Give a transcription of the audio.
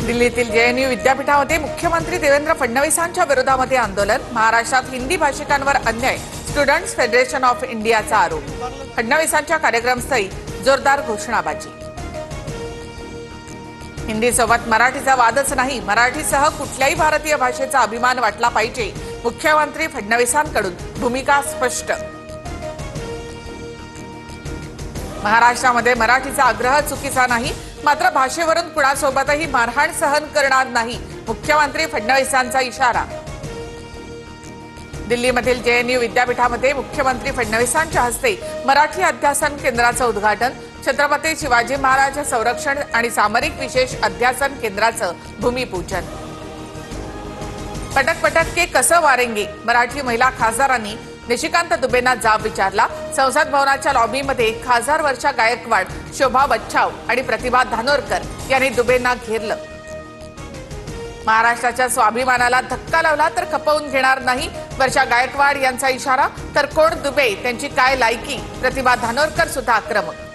दिल्लीतील जेएनयू विद्यापीठामध्ये मुख्यमंत्री देवेंद्र फडणवीसांच्या विरोधामध्ये आंदोलन। महाराष्ट्रात हिंदी भाषिकांवर अन्याय, स्टुडंट्स फेडरेशन ऑफ इंडियाचा आरोप। फडणवीसांच्या कार्यक्रमस्थळी जोरदार घोषणाबाजी। हिंदीसोबत मराठीचा वादच नाही, मराठीसह कुठल्याही भारतीय भाषेचा अभिमान वाटला पाहिजे। मुख्यमंत्री फडणवीसांकडून भूमिका स्पष्ट। महाराष्ट्रामध्ये मराठीचा आग्रह चुकीचा नाही, मात्र भाषेवरून कुणासोबतही मारहाण सहन करणार नाही, मुख्यमंत्री फडणवीसांचा इशारा। दिल्लीमधील जेएनयू विद्यापीठामध्ये मुख्यमंत्री फडणवीसांच्या हस्ते मराठी अध्यासन केंद्राचं उद्घाटन। छत्रपती शिवाजी महाराज संरक्षण आणि सामरिक विशेष अध्यासन केंद्राचं भूमिपूजन। पटक पटक के कसं वारेंगे, मराठी महिला खासदारांनी निशिकांत दुबेंना जाब विचारला। संसद भवनाच्या लॉबीमध्ये खासदार वर्षा गायकवाड, शोभा बच्छाव आणि प्रतिभा धानोरकर यांनी दुबेंना घेरलं। महाराष्ट्राच्या स्वाभिमानाला धक्का लावला तर खपवून घेणार नाही, वर्षा गायकवाड यांचा इशारा। तर कोण दुबे, त्यांची काय लायकी, प्रतिभा धानोरकर सुद्धा आक्रमक।